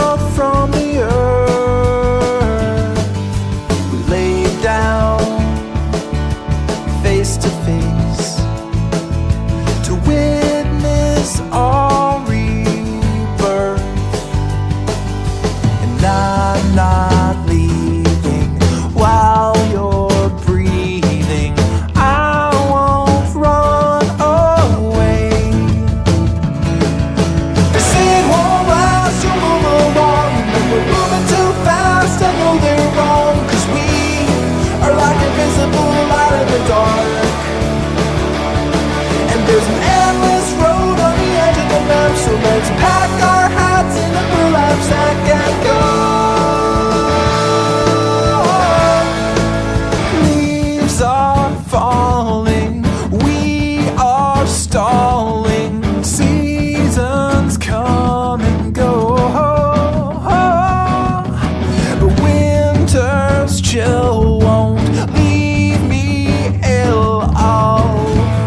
out from the earth. We lay down face to face to witness our rebirth. And I'm not leaving while you're breathing. I won't run away. They say it won't last, you'll move along, but we're moving too fast. I know they're wrong, 'cause we are like invisible light in the dark. And there's an endless road on the edge of the map, so let's pack our hats in a burlap sack and go. Leaves are falling, we are stalling. Seasons come and go, but winter's chill won't leave me ill. I'll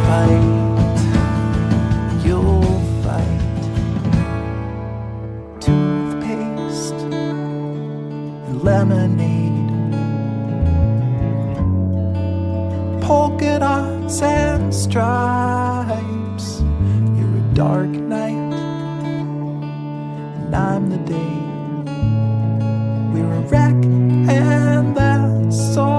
fight, you'll fight. Toothpaste and lemonade, polka dots and stripes. You're a dark night, and I'm the day. We're a wreck, and that's all.